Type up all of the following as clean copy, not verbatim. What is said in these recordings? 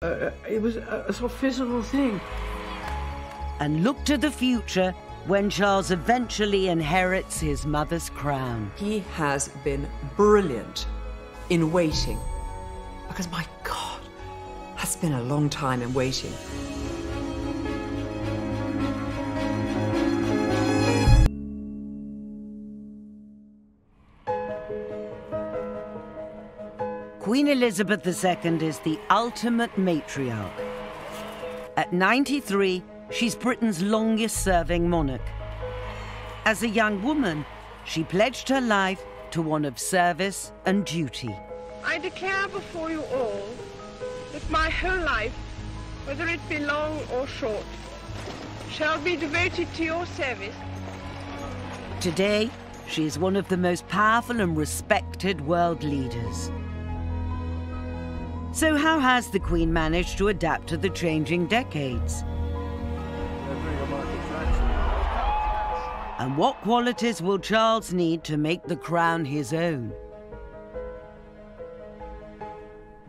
It was a sort of physical thing. And look to the future when Charles eventually inherits his mother's crown. He has been brilliant in waiting, because, my God, that's been a long time in waiting. Queen Elizabeth II is the ultimate matriarch. At 93, she's Britain's longest-serving monarch. As a young woman, she pledged her life to one of service and duty. I declare before you all that my whole life, whether it be long or short, shall be devoted to your service. Today, she is one of the most powerful and respected world leaders. So how has the Queen managed to adapt to the changing decades? And what qualities will Charles need to make the crown his own?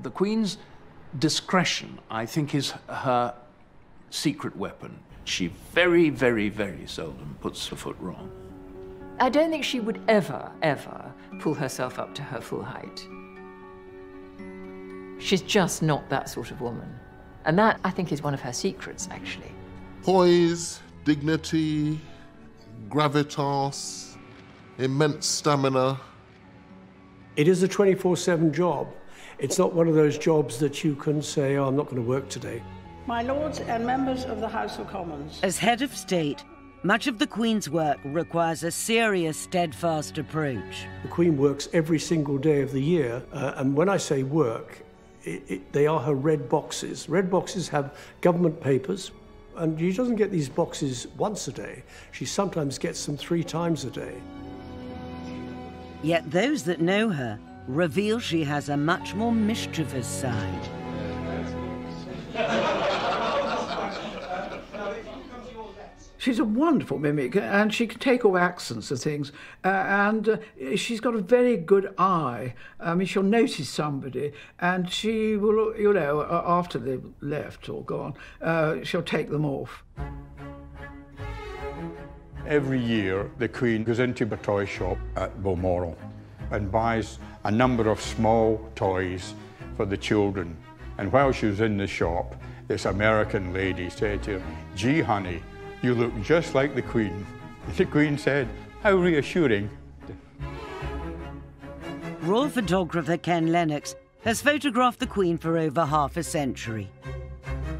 The Queen's discretion, I think, is her secret weapon. She very, very, very seldom puts her foot wrong. I don't think she would ever, ever pull herself up to her full height. She's just not that sort of woman. And that, I think, is one of her secrets, actually. Poise, dignity, gravitas, immense stamina. It is a 24/7 job. It's not one of those jobs that you can say, oh, I'm not going to work today. My lords and members of the House of Commons. As head of state, much of the Queen's work requires a serious, steadfast approach. The Queen works every single day of the year, and when I say work, they are her red boxes. Red boxes have government papers, and she doesn't get these boxes once a day. She sometimes gets them 3 times a day. Yet those that know her reveal she has a much more mischievous side. She's a wonderful mimic, and she can take all accents of things, and she's got a very good eye. I mean, she'll notice somebody, and she will, you know, after they've left or gone, she'll take them off. Every year, the Queen goes into a toy shop at Balmoral and buys a number of small toys for the children. And while she was in the shop, this American lady said to her, "Gee, honey, you look just like the Queen." The Queen said, "How reassuring." Royal photographer Ken Lennox has photographed the Queen for over half a century.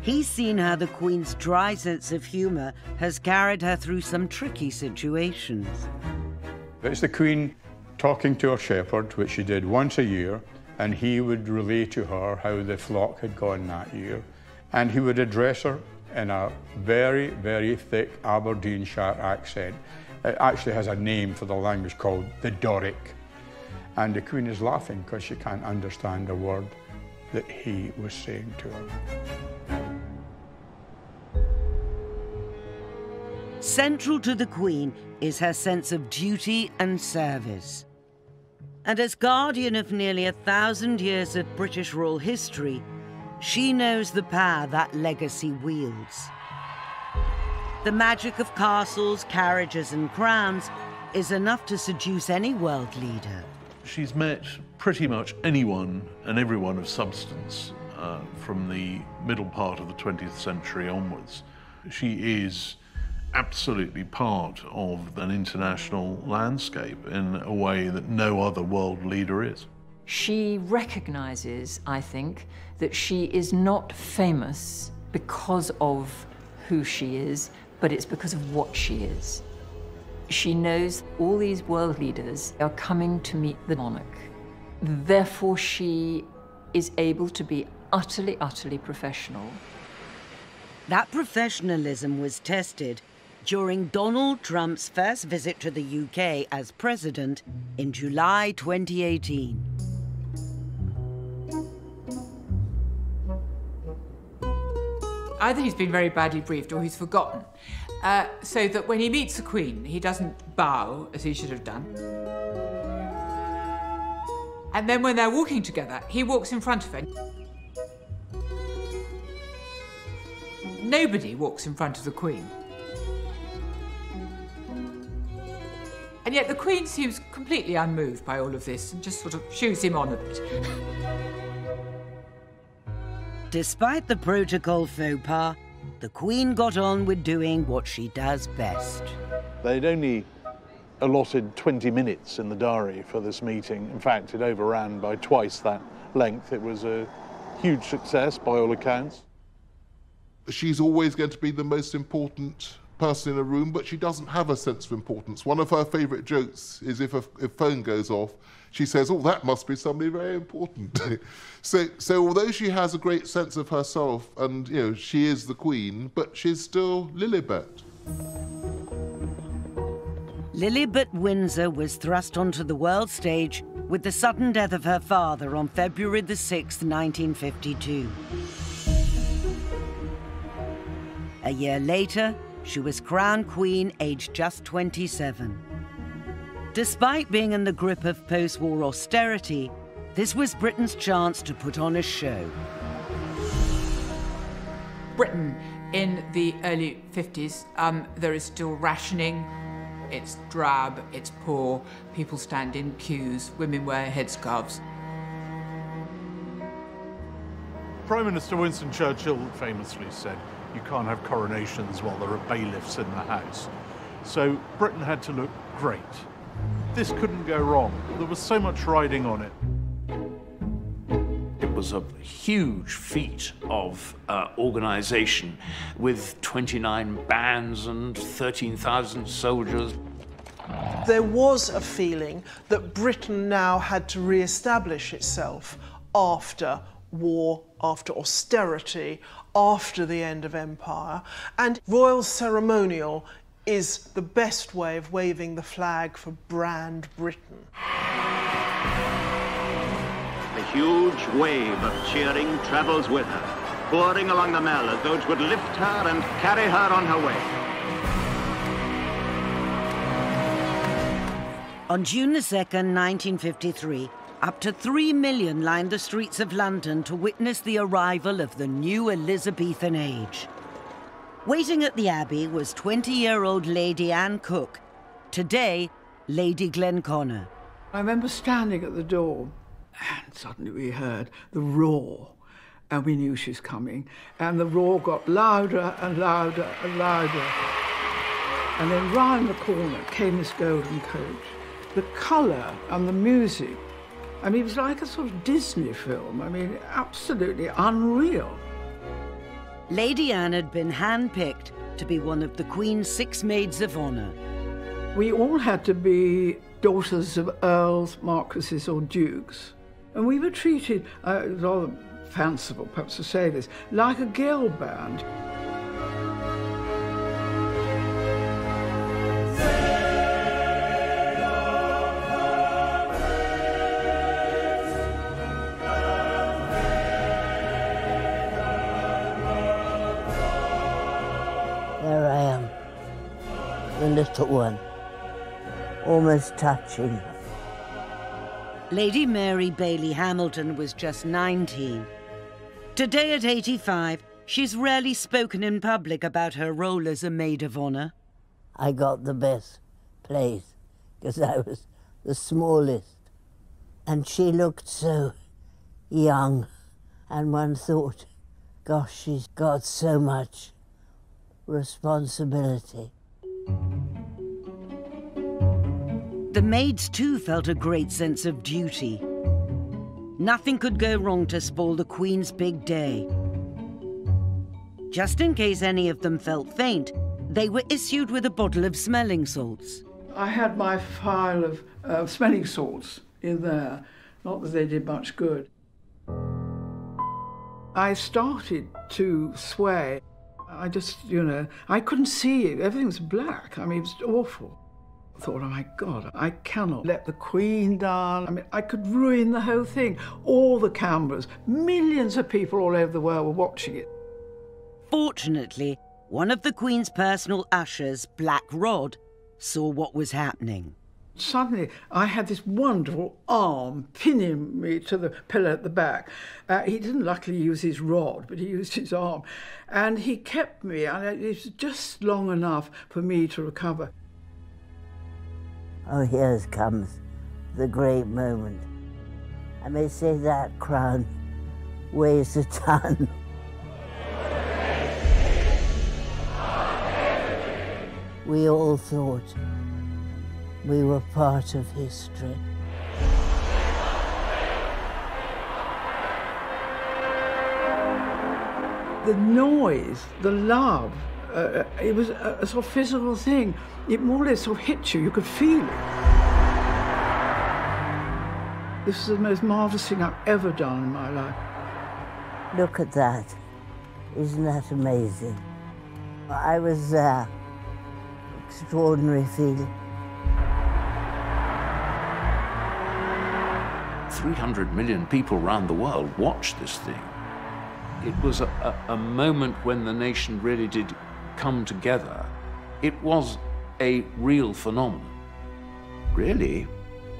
He's seen how the Queen's dry sense of humour has carried her through some tricky situations. It's the Queen talking to her shepherd, which she did once a year, and he would relay to her how the flock had gone that year, and he would address her in a very, very thick Aberdeenshire accent. It actually has a name for the language called the Doric. And the Queen is laughing because she can't understand a word that he was saying to her. Central to the Queen is her sense of duty and service. And as guardian of nearly 1,000 years of British royal history, she knows the power that legacy wields. The magic of castles, carriages and crowns is enough to seduce any world leader. She's met pretty much anyone and everyone of substance from the middle part of the 20th century onwards. She is absolutely part of an international landscape in a way that no other world leader is. She recognises, I think, that she is not famous because of who she is, but it's because of what she is. She knows all these world leaders are coming to meet the monarch. Therefore, she is able to be utterly, utterly professional. That professionalism was tested during Donald Trump's first visit to the UK as president in July 2018. Either he's been very badly briefed or he's forgotten, so that when he meets the Queen, he doesn't bow as he should have done. And then when they're walking together, he walks in front of her. Nobody walks in front of the Queen. And yet the Queen seems completely unmoved by all of this and just sort of shoos him on a bit. Despite the protocol faux pas, the Queen got on with doing what she does best. They'd only allotted 20 minutes in the diary for this meeting. In fact, it overran by twice that length. It was a huge success by all accounts. She's always going to be the most important person in a room, but she doesn't have a sense of importance. One of her favourite jokes is if a phone goes off, she says, "Oh, that must be somebody very important." So although she has a great sense of herself and, you know, she is the Queen, but she's still Lilibet. Lilibet Windsor was thrust onto the world stage with the sudden death of her father on February the 6th, 1952. A year later, she was crowned Queen, aged just 27. Despite being in the grip of post-war austerity, this was Britain's chance to put on a show. Britain in the early 50s, there is still rationing. It's drab, it's poor, people stand in queues, women wear headscarves. Prime Minister Winston Churchill famously said, "You can't have coronations while there are bailiffs in the house." So Britain had to look great. This couldn't go wrong. There was so much riding on it. It was a huge feat of organisation with 29 bands and 13,000 soldiers. There was a feeling that Britain now had to re-establish itself after war, after austerity, after the end of empire, and royal ceremonial is the best way of waving the flag for brand Britain. A huge wave of cheering travels with her, pouring along the Mall as though it would lift her and carry her on her way. On June the 2nd, 1953, up to 3 million lined the streets of London to witness the arrival of the new Elizabethan age. Waiting at the Abbey was 20-year-old Lady Anne Cook, today Lady Glenconner. I remember standing at the door and suddenly we heard the roar and we knew she was coming, and the roar got louder and louder and louder. And then round the corner came this golden coach. The colour and the music, I mean, it was like a sort of Disney film. I mean, absolutely unreal. Lady Anne had been handpicked to be one of the Queen's 6 maids of honour. We all had to be daughters of earls, marquises or dukes. And we were treated, rather fanciful perhaps to say this, like a girl band. There I am, the little one, almost touching her. Lady Mary Bailey Hamilton was just 19. Today at 85, she's rarely spoken in public about her role as a maid of honour. I got the best place because I was the smallest. And she looked so young, and one thought, gosh, she's got so much responsibility. The maids too felt a great sense of duty. Nothing could go wrong to spoil the Queen's big day. Just in case any of them felt faint, they were issued with a bottle of smelling salts. I had my file of smelling salts in there, not that they did much good. I started to sway. I just, I couldn't see it. Everything was black. I mean, it was awful. I thought, oh my God, I cannot let the Queen down. I mean, I could ruin the whole thing. All the cameras, millions of people all over the world were watching it. Fortunately, one of the Queen's personal ushers, Black Rod, saw what was happening. Suddenly, I had this wonderful arm pinning me to the pillar at the back. He didn't luckily use his rod, but he used his arm. And he kept me, and it was just long enough for me to recover. Oh, here comes the great moment. I may say that crown weighs a ton. We all thought we were part of history. The noise, the love, it was a sort of physical thing. It more or less sort of hit you. You could feel it. This is the most marvellous thing I've ever done in my life. Look at that. Isn't that amazing? I was there. Extraordinary feeling. 300 million people around the world watched this thing. It was a moment when the nation really did come together. It was a real phenomenon. Really,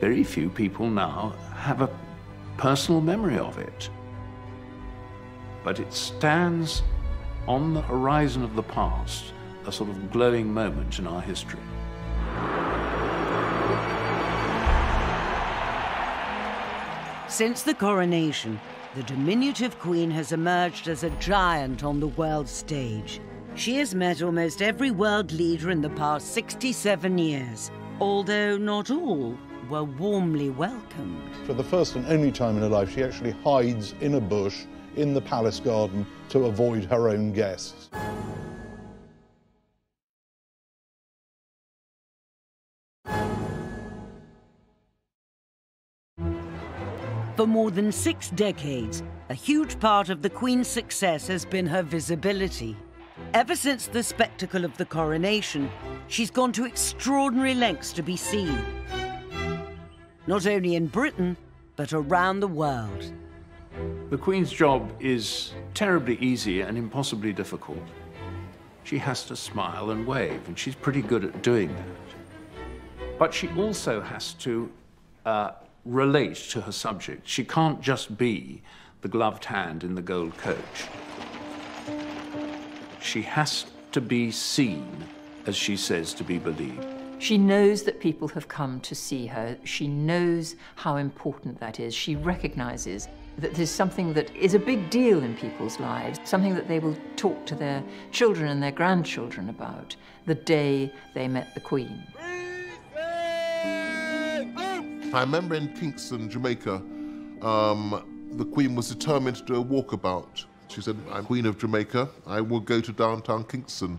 very few people now have a personal memory of it. But it stands on the horizon of the past, a sort of glowing moment in our history. Since the coronation, the diminutive Queen has emerged as a giant on the world stage. She has met almost every world leader in the past 67 years, although not all were warmly welcomed. For the first and only time in her life, she actually hides in a bush in the palace garden to avoid her own guests. For more than 6 decades, a huge part of the Queen's success has been her visibility. Ever since the spectacle of the coronation, she's gone to extraordinary lengths to be seen. Not only in Britain, but around the world. The Queen's job is terribly easy and impossibly difficult. She has to smile and wave, and she's pretty good at doing that. But she also has to relate to her subject. She can't just be the gloved hand in the gold coach. She has to be seen, as she says, to be believed. She knows that people have come to see her. She knows how important that is. She recognizes that there's something that is a big deal in people's lives, something that they will talk to their children and their grandchildren about the day they met the Queen. I remember in Kingston, Jamaica, the Queen was determined to do a walkabout. She said, I'm Queen of Jamaica, I will go to downtown Kingston.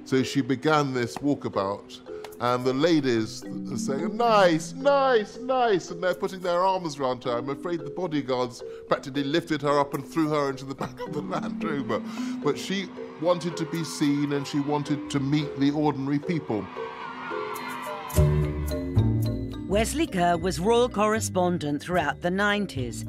So she began this walkabout, and the ladies are saying, nice, nice, nice, and they're putting their arms around her. I'm afraid the bodyguards practically lifted her up and threw her into the back of the Land Rover. But she wanted to be seen, and she wanted to meet the ordinary people. Wesley Kerr was royal correspondent throughout the 90s.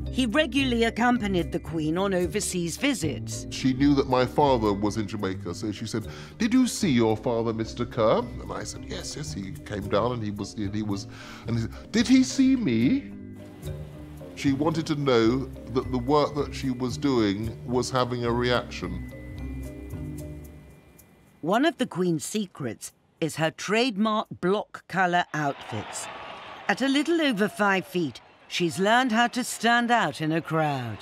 He regularly accompanied the Queen on overseas visits. She knew that my father was in Jamaica, so she said, did you see your father, Mr. Kerr? And I said, yes, yes, he came down and and he said, did he see me? She wanted to know that the work that she was doing was having a reaction. One of the Queen's secrets is her trademark block colour outfits. At a little over 5 feet, she's learned how to stand out in a crowd.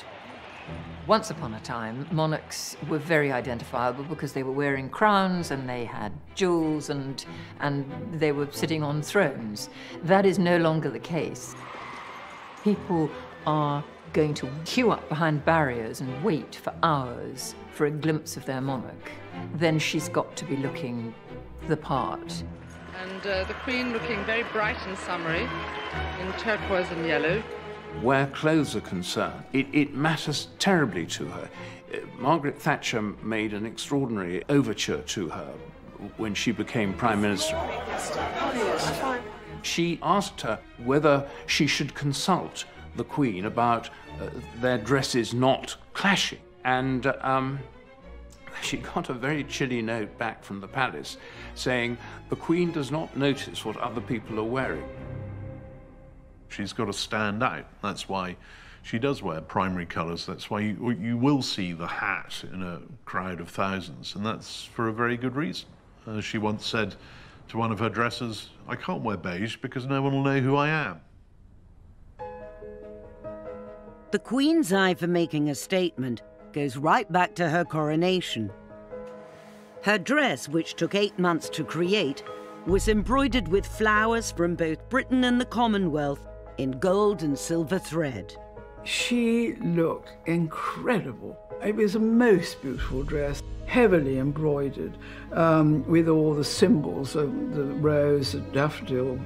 Once upon a time, monarchs were very identifiable because they were wearing crowns and they had jewels and they were sitting on thrones. That is no longer the case. People are going to queue up behind barriers and wait for hours for a glimpse of their monarch. Then she's got to be looking the part. And the Queen looking very bright and summery in turquoise and yellow. Where clothes are concerned, it matters terribly to her. Margaret Thatcher made an extraordinary overture to her when she became Prime Minister. She asked her whether she should consult the Queen about their dresses not clashing. And she got a very chilly note back from the palace saying, "The Queen does not notice what other people are wearing." She's got to stand out. That's why she does wear primary colours. That's why you will see the hat in a crowd of thousands, and that's for a very good reason. She once said to one of her dressers, "I can't wear beige because no one will know who I am." The Queen's eye for making a statement goes right back to her coronation. Her dress, which took 8 months to create, was embroidered with flowers from both Britain and the Commonwealth in gold and silver thread. She looked incredible. It was a most beautiful dress, heavily embroidered, with all the symbols of the rose and daffodil.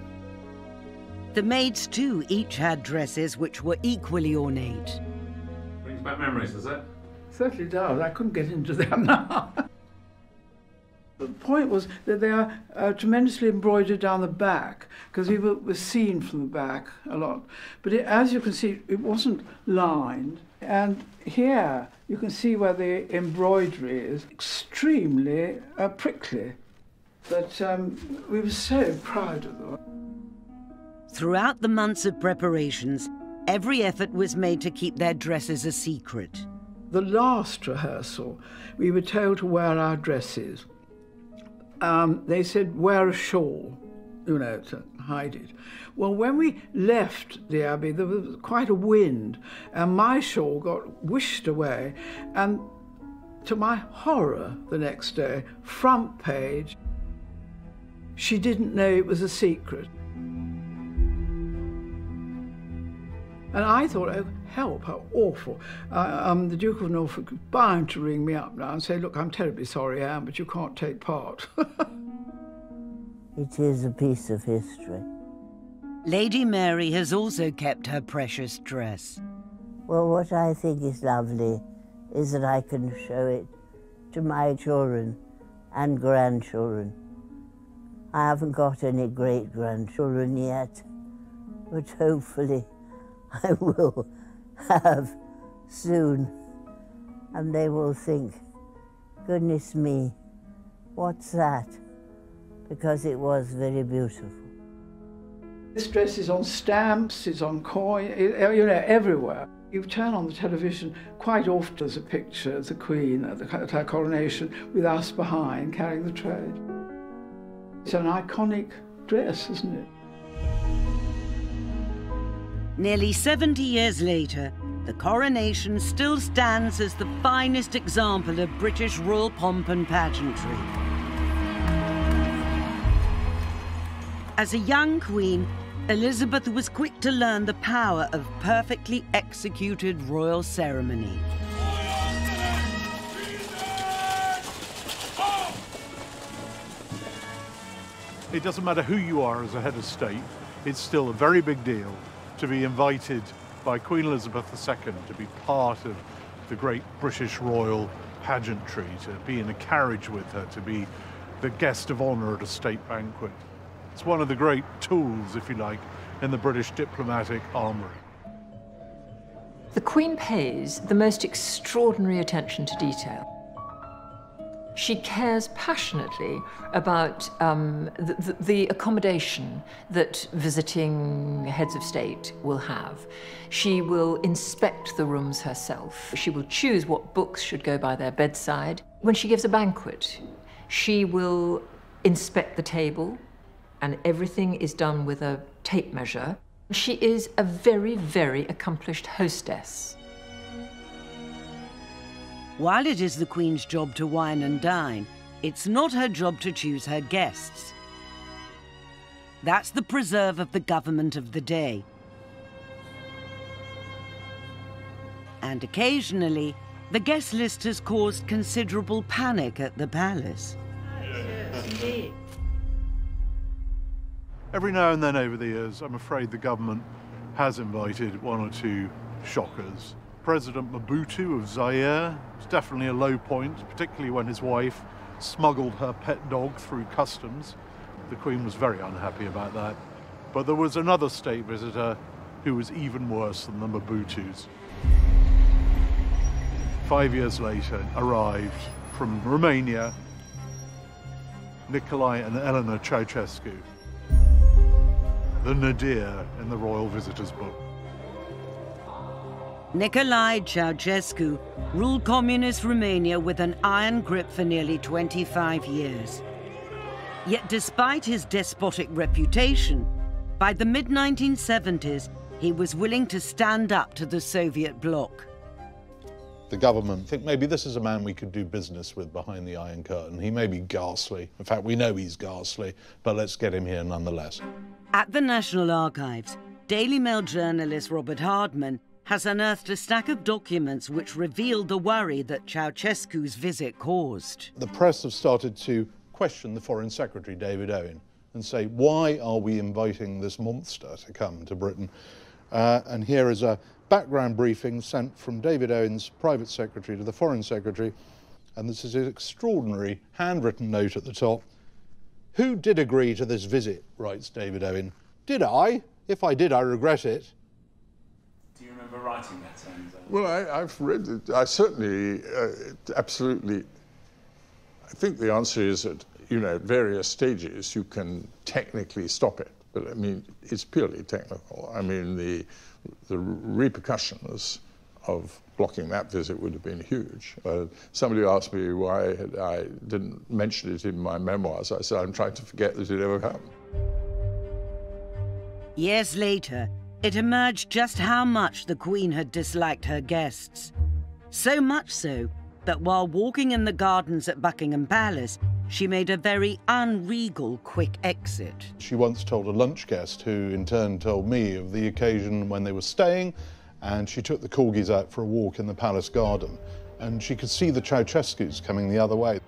The maids, too, each had dresses which were equally ornate. Brings back memories, does it? Certainly does. I couldn't get into them now. The point was that they are tremendously embroidered down the back, because we were seen from the back a lot. But as you can see, it wasn't lined. And here, you can see where the embroidery is extremely prickly. But we were so proud of them. Throughout the months of preparations, every effort was made to keep their dresses a secret. The last rehearsal, we were told to wear our dresses. They said, wear a shawl, you know, to hide it. Well, when we left the Abbey, there was quite a wind, and my shawl got whisked away, and to my horror the next day, front page, she didn't know it was a secret. And I thought, oh, help, how awful. The Duke of Norfolk is bound to ring me up now and say, look, I'm terribly sorry, Anne, but you can't take part. It is a piece of history. Lady Mary has also kept her precious dress. Well, what I think is lovely is that I can show it to my children and grandchildren. I haven't got any great-grandchildren yet, but hopefully I will have soon, and they will think, goodness me, what's that? Because it was very beautiful. This dress is on stamps, it's on coin, you know, everywhere. You turn on the television, quite often there's a picture of the Queen at her coronation with us behind carrying the tray. It's an iconic dress, isn't it? Nearly 70 years later, the coronation still stands as the finest example of British royal pomp and pageantry. As a young queen, Elizabeth was quick to learn the power of perfectly executed royal ceremony. It doesn't matter who you are as a head of state, it's still a very big deal to be invited by Queen Elizabeth II to be part of the great British royal pageantry, to be in a carriage with her, to be the guest of honour at a state banquet. It's one of the great tools, if you like, in the British diplomatic armoury. The Queen pays the most extraordinary attention to detail. She cares passionately about the accommodation that visiting heads of state will have. She will inspect the rooms herself. She will choose what books should go by their bedside. When she gives a banquet, she will inspect the table, and everything is done with a tape measure. She is a very, very accomplished hostess. While it is the Queen's job to wine and dine, it's not her job to choose her guests. That's the preserve of the government of the day. And occasionally, the guest list has caused considerable panic at the palace. Every now and then over the years, I'm afraid the government has invited one or two shockers. President Mobutu of Zaire was definitely a low point, particularly when his wife smuggled her pet dog through customs. The Queen was very unhappy about that. But there was another state visitor who was even worse than the Mobutus. 5 years later, arrived from Romania, Nicolae and Elena Ceausescu, the nadir in the Royal Visitors Book. Nicolae Ceausescu ruled communist Romania with an iron grip for nearly 25 years. Yet despite his despotic reputation, by the mid-1970s, he was willing to stand up to the Soviet bloc. The government think maybe this is a man we could do business with behind the Iron Curtain. He may be ghastly. In fact, we know he's ghastly, but let's get him here nonetheless. At the National Archives, Daily Mail journalist Robert Hardman has unearthed a stack of documents which reveal the worry that Ceausescu's visit caused. The press have started to question the Foreign Secretary, David Owen, and say, why are we inviting this monster to come to Britain? And here is a background briefing sent from David Owen's private secretary to the Foreign Secretary, and this is an extraordinary handwritten note at the top. Who did agree to this visit, writes David Owen. Did I? If I did, I regret it. Do you remember writing that? Well, I've read it. I certainly, absolutely, I think the answer is that, you know, at various stages you can technically stop it. But I mean, it's purely technical. I mean, the repercussions of blocking that visit would have been huge. Somebody asked me why I didn't mention it in my memoirs. I said, I'm trying to forget that it ever happened. Years later, it emerged just how much the Queen had disliked her guests. So much so that while walking in the gardens at Buckingham Palace, she made a very unregal quick exit. She once told a lunch guest, who in turn told me of the occasion when they were staying, and she took the corgis out for a walk in the palace garden, and she could see the Ceausescus coming the other way,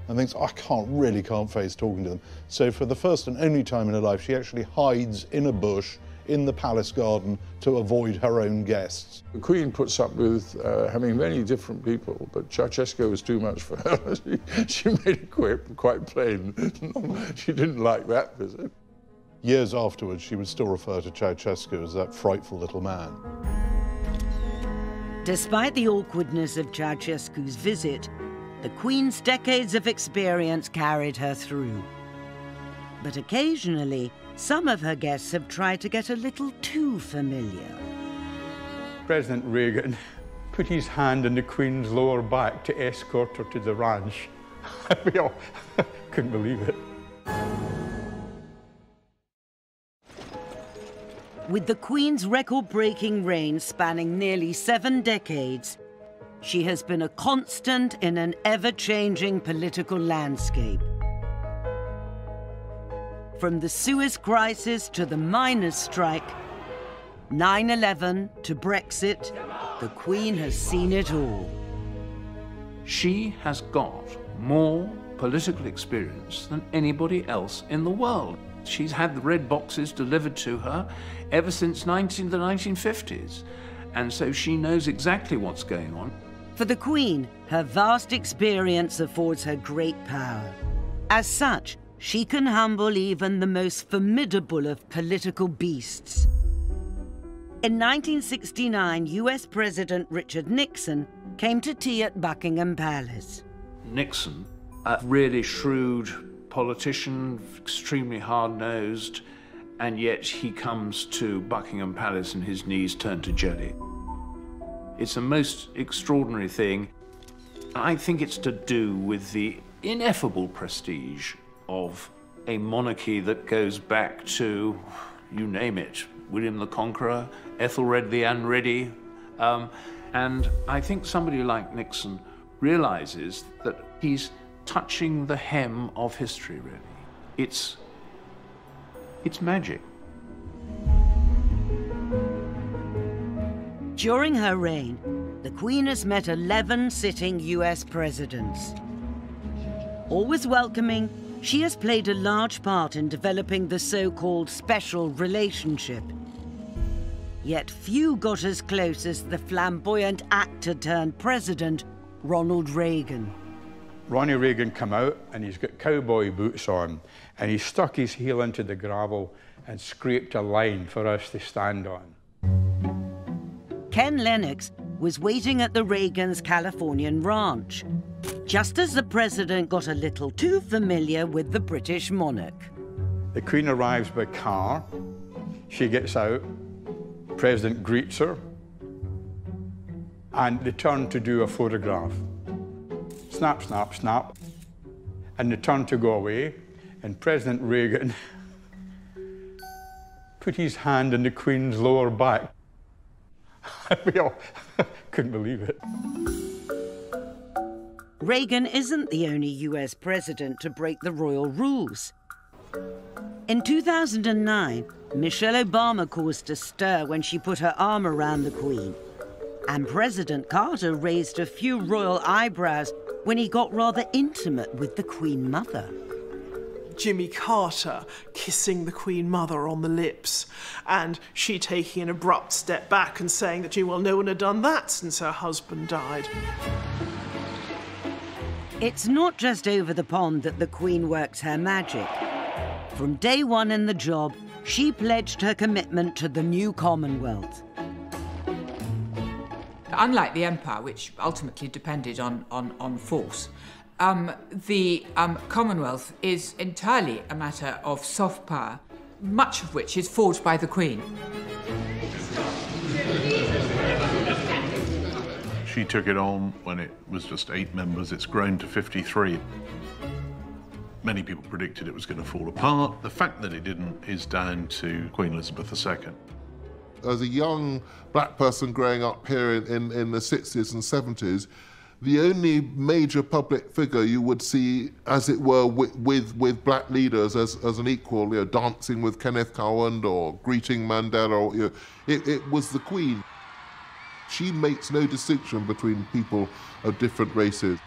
and thinks, I can't face talking to them. So for the first and only time in her life, she actually hides in a bush in the palace garden to avoid her own guests. The Queen puts up with having many different people, but Ceausescu was too much for her. She made it quite plain. She didn't like that visit. Years afterwards, she would still refer to Ceausescu as that frightful little man. Despite the awkwardness of Ceausescu's visit, the Queen's decades of experience carried her through. But occasionally, some of her guests have tried to get a little too familiar. President Reagan put his hand in the Queen's lower back to escort her to the ranch. We all couldn't believe it. With the Queen's record-breaking reign spanning nearly 7 decades, she has been a constant in an ever-changing political landscape. From the Suez Crisis to the miners' strike, 9/11 to Brexit, the Queen has seen it all. She has got more political experience than anybody else in the world. She's had the red boxes delivered to her ever since the 1950s, and so she knows exactly what's going on. For the Queen, her vast experience affords her great power. As such, she can humble even the most formidable of political beasts. In 1969, US President Richard Nixon came to tea at Buckingham Palace. Nixon, a really shrewd politician, extremely hard-nosed, and yet he comes to Buckingham Palace and his knees turn to jelly. It's a most extraordinary thing. I think it's to do with the ineffable prestige of a monarchy that goes back to, you name it, William the Conqueror, Ethelred the Unready, and I think somebody like Nixon realizes that he's touching the hem of history, really. It's magic. During her reign, the Queen has met 11 sitting US presidents. Always welcoming, she has played a large part in developing the so-called special relationship. Yet few got as close as the flamboyant actor-turned-president, Ronald Reagan. Ronnie Reagan come out and he's got cowboy boots on and he stuck his heel into the gravel and scraped a line for us to stand on. Ken Lennox was waiting at the Reagans' Californian ranch, just as the president got a little too familiar with the British monarch. The Queen arrives by car. She gets out. President greets her. And they turn to do a photograph. Snap, snap, snap. And they turn to go away. And President Reagan put his hand on the Queen's lower back. We all couldn't believe it. Reagan isn't the only US president to break the royal rules. In 2009, Michelle Obama caused a stir when she put her arm around the Queen. And President Carter raised a few royal eyebrows when he got rather intimate with the Queen Mother. Jimmy Carter kissing the Queen Mother on the lips, and she taking an abrupt step back and saying that, well, no one had done that since her husband died. It's not just over the pond that the Queen works her magic. From day one in the job, she pledged her commitment to the new Commonwealth. Unlike the Empire, which ultimately depended on force, the Commonwealth is entirely a matter of soft power, much of which is forged by the Queen. She took it on when it was just 8 members. It's grown to 53. Many people predicted it was going to fall apart. The fact that it didn't is down to Queen Elizabeth II. As a young black person growing up here in the 60s and 70s, the only major public figure you would see, as it were, with black leaders as an equal, you know, dancing with Kenneth Cowan or greeting Mandela, or, you know, it was the Queen. She makes no distinction between people of different races.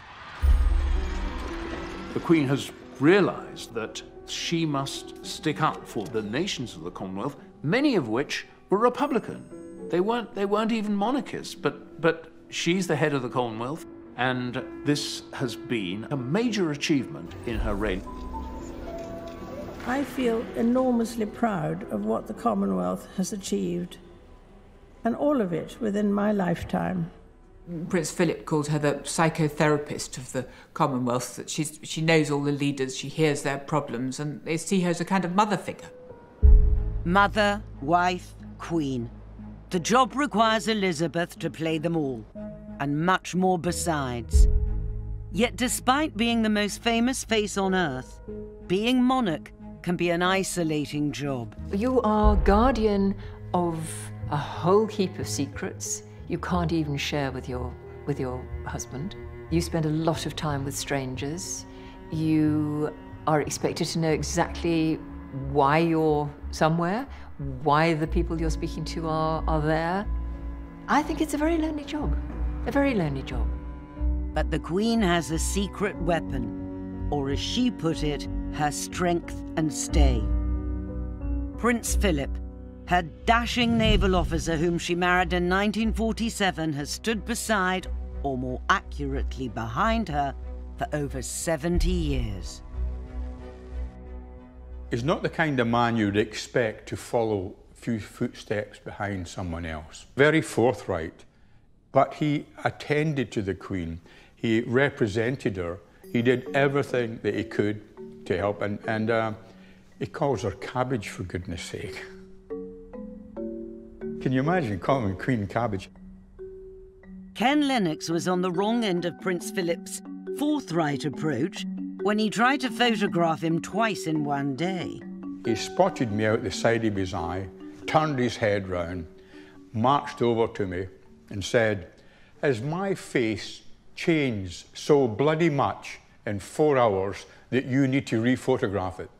The Queen has realised that she must stick up for the nations of the Commonwealth, many of which were Republican. They weren't even monarchists, but she's the head of the Commonwealth, and this has been a major achievement in her reign. I feel enormously proud of what the Commonwealth has achieved, and all of it within my lifetime. Prince Philip called her the psychotherapist of the Commonwealth, that she knows all the leaders, she hears their problems, and they see her as a kind of mother figure. Mother, wife, Queen. The job requires Elizabeth to play them all, and much more besides. Yet despite being the most famous face on earth, being monarch can be an isolating job. You are guardian of a whole heap of secrets you can't even share with your husband. You spend a lot of time with strangers. You are expected to know exactly why you're somewhere, why the people you're speaking to are there. I think it's a very lonely job, a very lonely job. But the Queen has a secret weapon, or as she put it, her strength and stay. Prince Philip, her dashing naval officer whom she married in 1947, has stood beside, or more accurately behind her, for over 70 years. He's not the kind of man you'd expect to follow a few footsteps behind someone else. Very forthright, but he attended to the Queen. He represented her. He did everything that he could to help, and he calls her Cabbage, for goodness sake. Can you imagine calling Queen Cabbage? Ken Lennox was on the wrong end of Prince Philip's forthright approach when he tried to photograph him twice in one day. He spotted me out the side of his eye, turned his head round, marched over to me and said, "Has my face changed so bloody much in 4 hours that you need to re-photograph it?"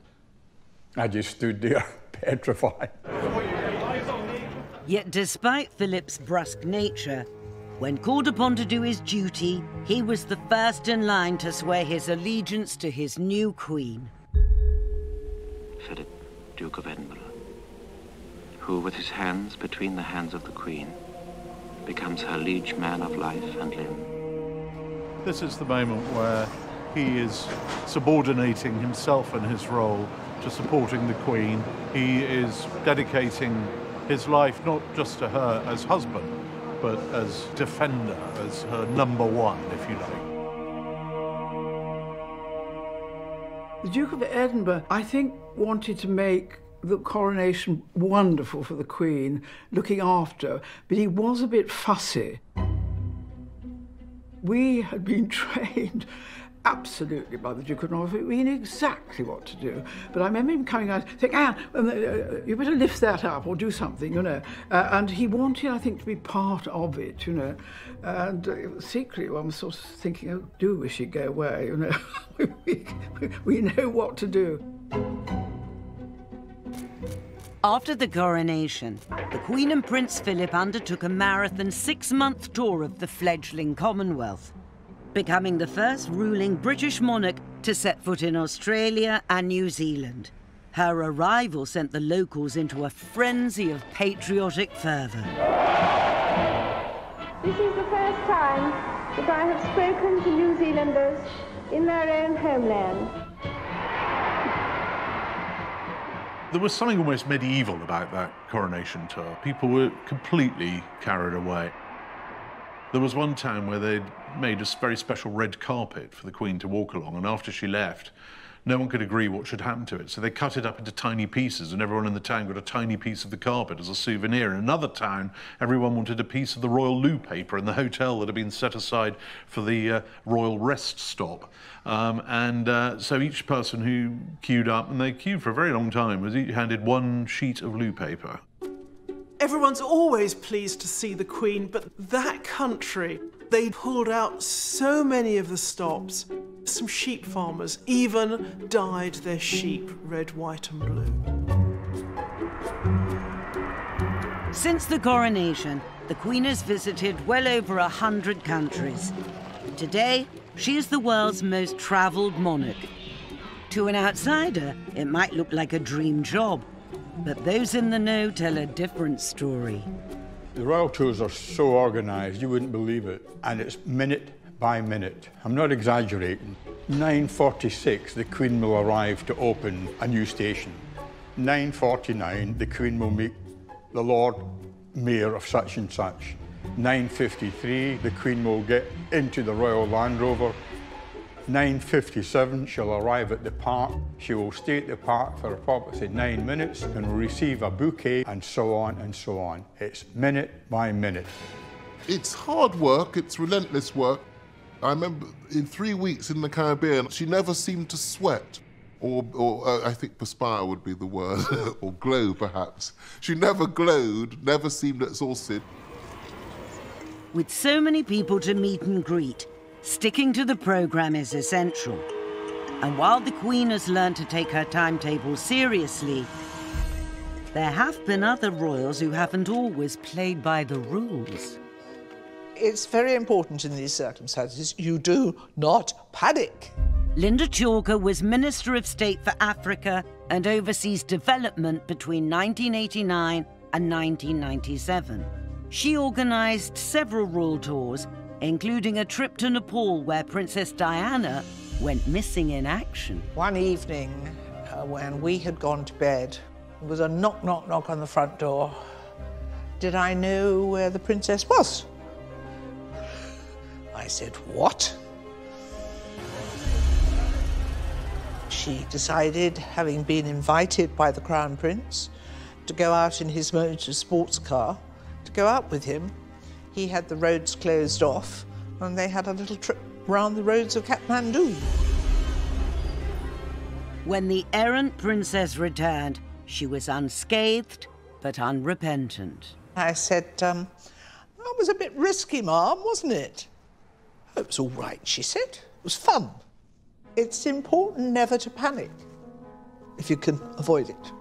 I just stood there petrified. Yet despite Philip's brusque nature, when called upon to do his duty, he was the first in line to swear his allegiance to his new Queen. Philip, Duke of Edinburgh, who with his hands between the hands of the Queen becomes her liege man of life and limb. This is the moment where he is subordinating himself and his role to supporting the Queen. He is dedicating his life not just to her as husband, but as defender, as her number one, if you like. The Duke of Edinburgh, I think, wanted to make the coronation wonderful for the Queen, looking after, but he was a bit fussy. We had been trained absolutely by the Duke of Norfolk. We knew exactly what to do. But I remember him coming out, saying, Anne, you better lift that up or do something, you know. And he wanted, I think, to be part of it, you know. And secretly, one was sort of thinking, oh, do wish he'd go away, you know. we know what to do. After the coronation, the Queen and Prince Philip undertook a marathon 6-month tour of the fledgling Commonwealth, becoming the first ruling British monarch to set foot in Australia and New Zealand. Her arrival sent the locals into a frenzy of patriotic fervour. This is the first time that I have spoken to New Zealanders in their own homeland. There was something almost medieval about that coronation tour. People were completely carried away. There was one town where they'd made a very special red carpet for the Queen to walk along, and after she left, no one could agree what should happen to it. So they cut it up into tiny pieces, and everyone in the town got a tiny piece of the carpet as a souvenir. In another town, everyone wanted a piece of the royal loo paper in the hotel that had been set aside for the royal rest stop. So each person who queued up, and they queued for a very long time, was handed one sheet of loo paper. Everyone's always pleased to see the Queen, but that country, they pulled out so many of the stops. Some sheep farmers even dyed their sheep red, white and blue. Since the coronation, the Queen has visited well over 100 countries. Today, she is the world's most travelled monarch. To an outsider, it might look like a dream job, but those in the know tell a different story. The royal tours are so organised, you wouldn't believe it. And it's minute by minute. I'm not exaggerating. 9:46, the Queen will arrive to open a new station. 9:49, the Queen will meet the Lord Mayor of such and such. 9:53, the Queen will get into the Royal Land Rover. 9:57, she'll arrive at the park. She will stay at the park for approximately 9 minutes and will receive a bouquet, and so on and so on. It's minute by minute. It's hard work, it's relentless work. I remember in 3 weeks in the Caribbean, she never seemed to sweat. Or I think perspire would be the word, or glow perhaps. She never glowed, never seemed exhausted. With so many people to meet and greet, sticking to the programme is essential. And while the Queen has learned to take her timetable seriously, there have been other royals who haven't always played by the rules. It's very important in these circumstances you do not panic. Linda Chalker was Minister of State for Africa and Overseas Development between 1989 and 1997. She organised several royal tours, including a trip to Nepal where Princess Diana went missing in action. One evening, when we had gone to bed, there was a knock, knock, knock on the front door. Did I know where the princess was? I said, what? She decided, having been invited by the Crown Prince to go out in his motor sports car, to go out with him. He had the roads closed off, and they had a little trip round the roads of Kathmandu. When the errant princess returned, she was unscathed but unrepentant. I said, that was a bit risky, Ma'am, wasn't it? Oh, it was all right, she said. It was fun. It's important never to panic, if you can avoid it.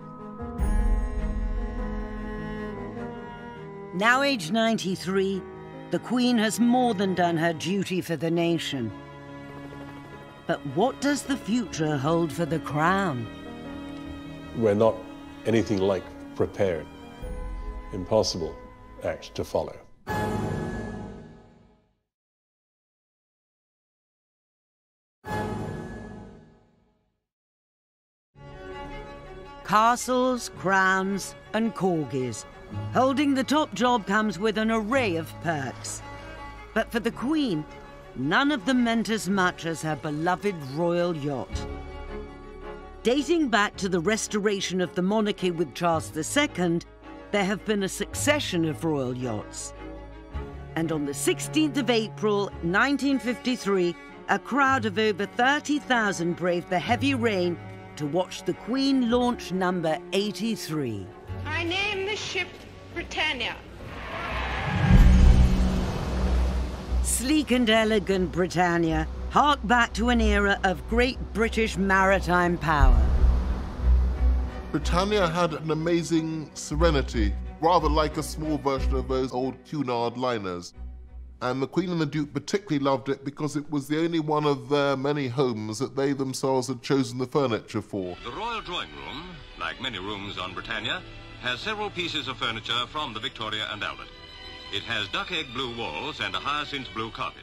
Now aged 93, the Queen has more than done her duty for the nation. But what does the future hold for the Crown? We're not anything like prepared. Impossible act to follow. Castles, crowns, and corgis. Holding the top job comes with an array of perks. But for the Queen, none of them meant as much as her beloved royal yacht. Dating back to the restoration of the monarchy with Charles II, there have been a succession of royal yachts. And on the 16th of April, 1953, a crowd of over 30,000 braved the heavy rain to watch the Queen launch number 83. I name the ship Britannia. Sleek and elegant Britannia hark back to an era of great British maritime power. Britannia had an amazing serenity, rather like a small version of those old Cunard liners. And the Queen and the Duke particularly loved it because it was the only one of their many homes that they themselves had chosen the furniture for. The Royal Drawing Room, like many rooms on Britannia, has several pieces of furniture from the Victoria and Albert. It has duck-egg blue walls and a hyacinth blue carpet.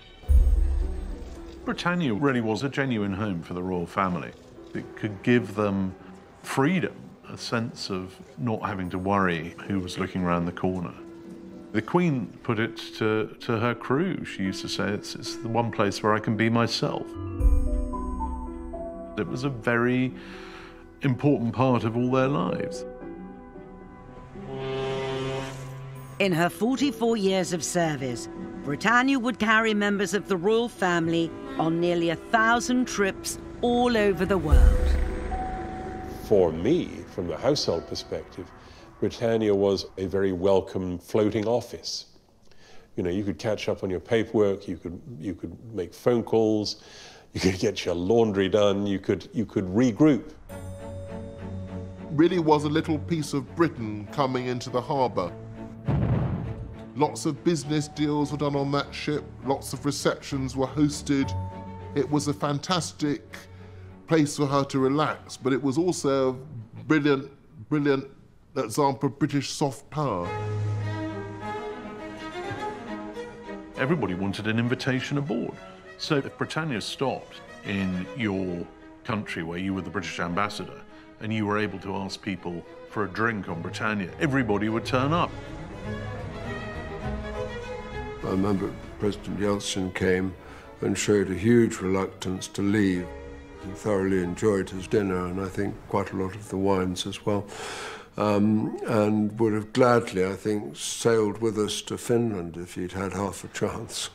Britannia really was a genuine home for the royal family. It could give them freedom, a sense of not having to worry who was looking around the corner. The Queen put it to her crew. She used to say, it's the one place where I can be myself. It was a very important part of all their lives. In her 44 years of service, Britannia would carry members of the royal family on nearly 1,000 trips all over the world. For me, from the household perspective, Britannia was a very welcome floating office. You know, you could catch up on your paperwork, you could make phone calls, you could get your laundry done, you could regroup. Really was a little piece of Britain coming into the harbour. Lots of business deals were done on that ship, lots of receptions were hosted. It was a fantastic place for her to relax, but it was also a brilliant, brilliant example of British soft power. Everybody wanted an invitation aboard. So if Britannia stopped in your country where you were the British ambassador and you were able to ask people for a drink on Britannia, everybody would turn up. I remember President Yeltsin came and showed a huge reluctance to leave. He thoroughly enjoyed his dinner and I think quite a lot of the wines as well. And would have gladly, I think, sailed with us to Finland if he'd had half a chance.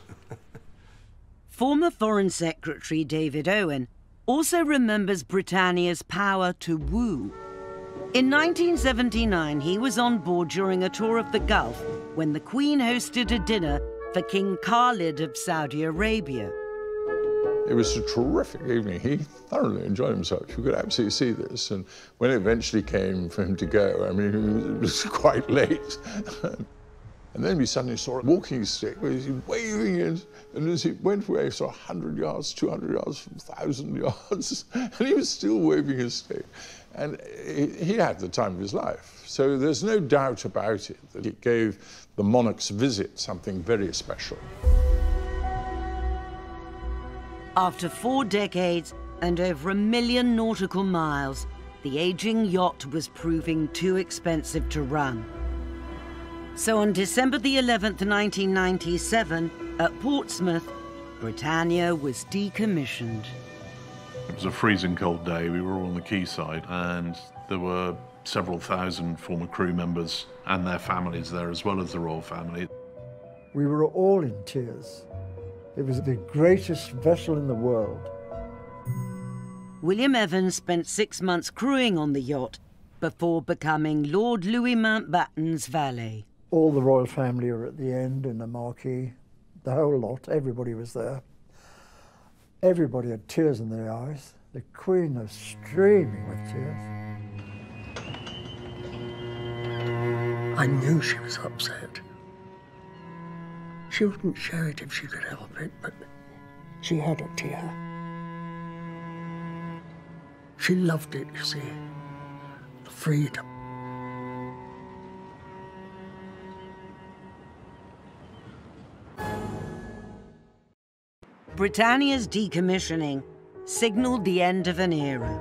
Former Foreign Secretary David Owen also remembers Britannia's power to woo. In 1979, he was on board during a tour of the Gulf when the Queen hosted a dinner for King Khalid of Saudi Arabia. It was a terrific evening. He thoroughly enjoyed himself. You could absolutely see this. And when it eventually came for him to go, I mean, it was quite late. And then we suddenly saw a walking stick where he was waving it. And as he went away, he saw 100 yards, 200 yards, 1,000 yards. And he was still waving his stick. And he had the time of his life. So there's no doubt about it that it gave the monarch's visit something very special. After 4 decades and over 1 million nautical miles, the aging yacht was proving too expensive to run. So on December the 11th, 1997, at Portsmouth, Britannia was decommissioned. It was a freezing cold day. We were all on the quayside and there were several thousand former crew members and their families there, as well as the royal family. We were all in tears. It was the greatest vessel in the world. William Evans spent 6 months crewing on the yacht before becoming Lord Louis Mountbatten's valet. All the royal family were at the end in the marquee, the whole lot, everybody was there. Everybody had tears in their eyes. The Queen was streaming with tears. I knew she was upset. She wouldn't show it if she could help it, but she had a tear. She loved it, you see, the freedom. Britannia's decommissioning signaled the end of an era.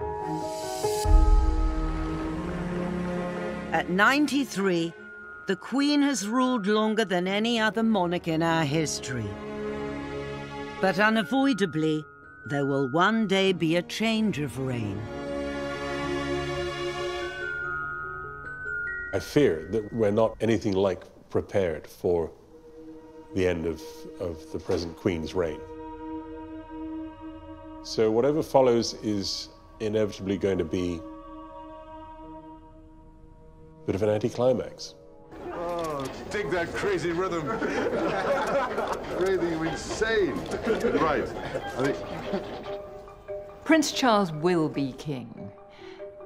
At 93, the Queen has ruled longer than any other monarch in our history. But unavoidably, there will one day be a change of reign. I fear that we're not anything like prepared for the end of the present Queen's reign. So whatever follows is inevitably going to be a bit of an anticlimax. Oh, dig that crazy rhythm. Breathing you insane. Right. Prince Charles will be king,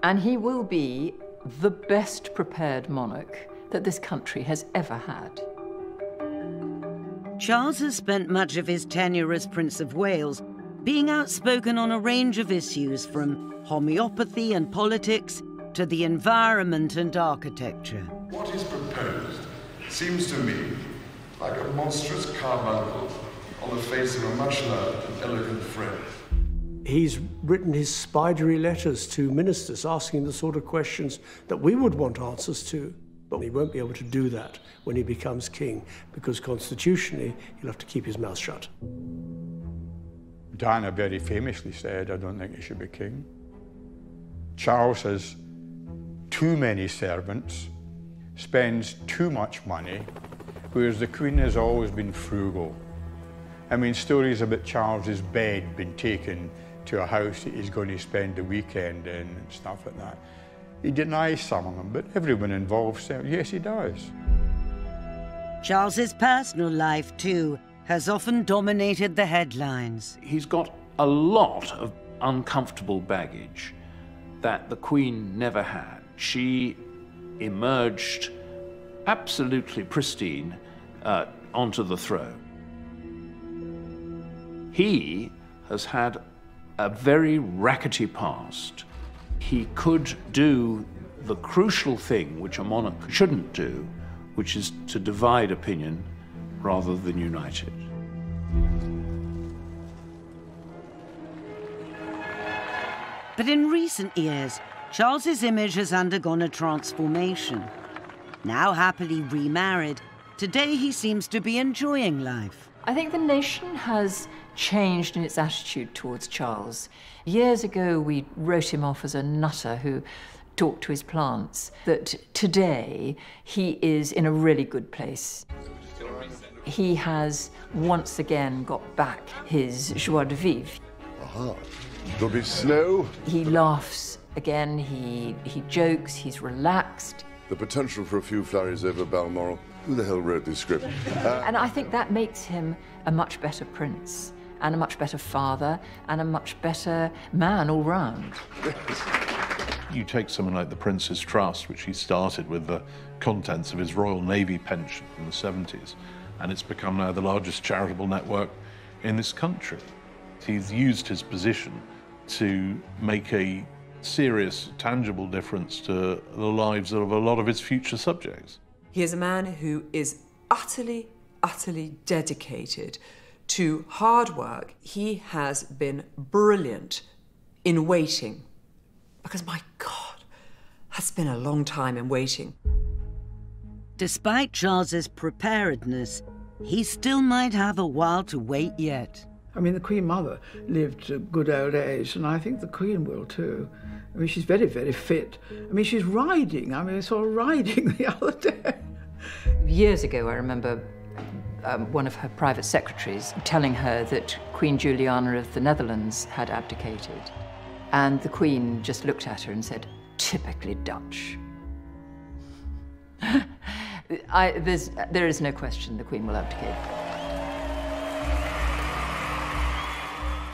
and he will be the best prepared monarch that this country has ever had. Charles has spent much of his tenure as Prince of Wales being outspoken on a range of issues, from homeopathy and politics to the environment and architecture. What is proposed seems to me like a monstrous carbuncle on the face of a much-loved and elegant friend. He's written his spidery letters to ministers asking the sort of questions that we would want answers to. But he won't be able to do that when he becomes king, because constitutionally he'll have to keep his mouth shut. Diana very famously said, "I don't think he should be king." Charles has too many servants, spends too much money, whereas the Queen has always been frugal. I mean, stories about Charles's bed being taken to a house that he's going to spend the weekend in and stuff like that. He denies some of them, but everyone involved says, yes, he does. Charles's personal life, too, has often dominated the headlines. He's got a lot of uncomfortable baggage that the Queen never had. She emerged absolutely pristine onto the throne. He has had a very rackety past. He could do the crucial thing which a monarch shouldn't do, which is to divide opinion rather than unite it. But in recent years, Charles's image has undergone a transformation. Now happily remarried, today he seems to be enjoying life. I think the nation has changed in its attitude towards Charles. Years ago, we wrote him off as a nutter who talked to his plants. That today, he is in a really good place. He has once again got back his joie de vivre. Aha. There'll be snow. He laughs again, he jokes, he's relaxed. The potential for a few flurries over Balmoral. Who the hell wrote this script? And I think that makes him a much better prince, and a much better father, and a much better man all round. You take someone like the Prince's Trust, which he started with the contents of his Royal Navy pension in the 70s, and it's become now the largest charitable network in this country. He's used his position to make a serious, tangible difference to the lives of a lot of his future subjects. He is a man who is utterly, utterly dedicated to hard work. He has been brilliant in waiting, because my God, that's been a long time in waiting. Despite Charles's preparedness, he still might have a while to wait yet. I mean, the Queen Mother lived a good old age, and I think the Queen will too. I mean, she's very, very fit. I mean, she's riding. I mean, I saw her riding the other day. Years ago, I remember one of her private secretaries telling her that Queen Juliana of the Netherlands had abdicated. And the Queen just looked at her and said, "Typically Dutch." There is no question the Queen will abdicate.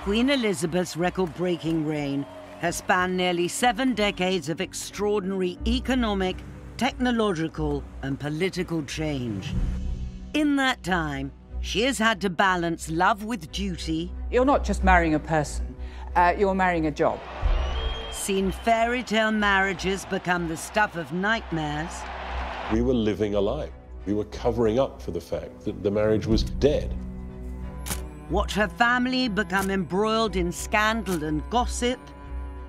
Queen Elizabeth's record-breaking reign has spanned nearly 7 decades of extraordinary economic, technological, and political change. In that time, she has had to balance love with duty. You're not just marrying a person, you're marrying a job. Seen fairy tale marriages become the stuff of nightmares. We were living a lie. We were covering up for the fact that the marriage was dead. Watch her family become embroiled in scandal and gossip.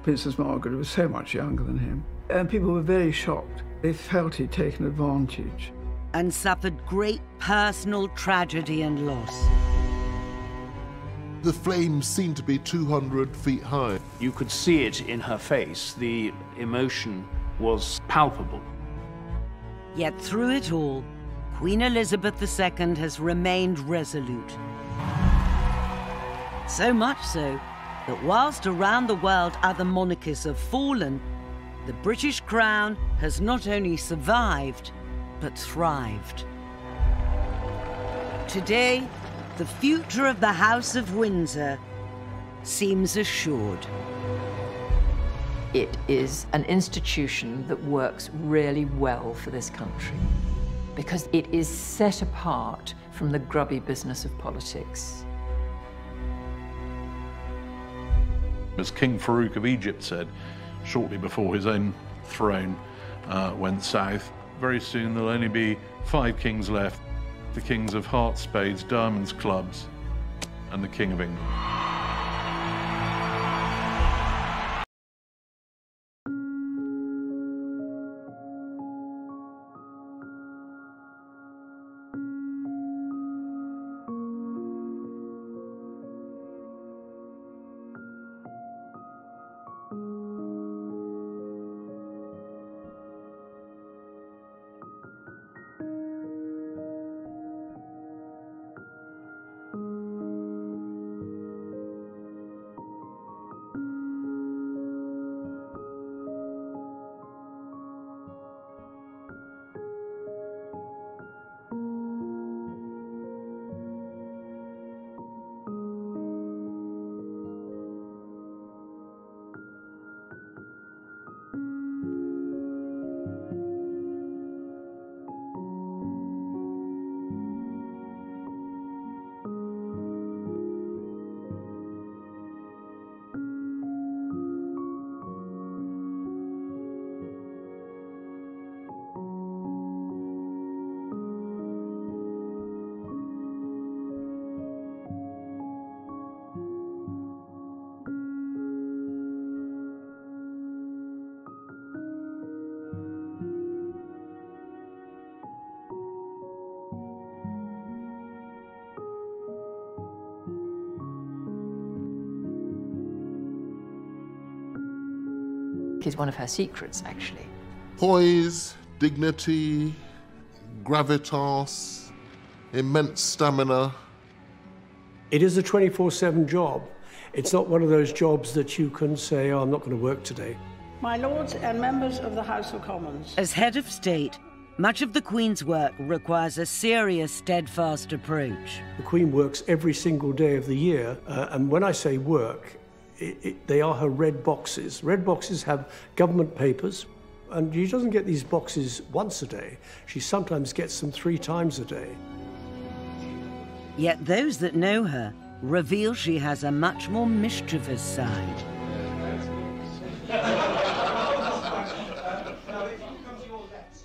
Princess Margaret was so much younger than him, and people were very shocked. They felt he'd taken advantage. and suffered great personal tragedy and loss. The flames seemed to be 200 feet high. You could see it in her face. The emotion was palpable. Yet through it all, Queen Elizabeth II has remained resolute. So much so that whilst around the world other monarchies have fallen, the British crown has not only survived, but thrived. Today, the future of the House of Windsor seems assured. It is an institution that works really well for this country because it is set apart from the grubby business of politics. As King Farouk of Egypt said, shortly before his own throne went south, very soon there'll only be 5 kings left: the kings of hearts, spades, diamonds, clubs, and the King of England. Is one of her secrets, actually. Poise, dignity, gravitas, immense stamina. It is a 24/7 job. It's not one of those jobs that you can say, oh, I'm not going to work today. My lords and members of the House of Commons. As head of state, much of the Queen's work requires a serious, steadfast approach. The Queen works every single day of the year, and when I say work, they are her red boxes. Red boxes have government papers, and she doesn't get these boxes once a day. She sometimes gets them 3 times a day. Yet those that know her reveal she has a much more mischievous side.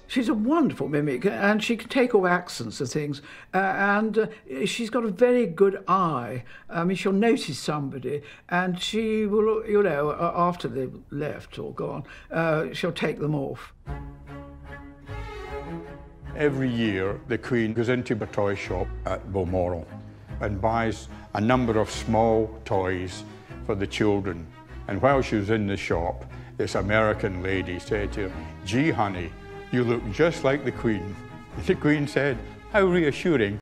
She's a wonderful mimic, and she can take all accents of things, and she's got a very good eye. I mean, she'll notice somebody, and she will, you know, after they've left or gone, she'll take them off. Every year, the Queen goes into a toy shop at Balmoral and buys a number of small toys for the children. And while she was in the shop, this American lady said to her, "Gee, honey, you look just like the Queen." The Queen said, "How reassuring."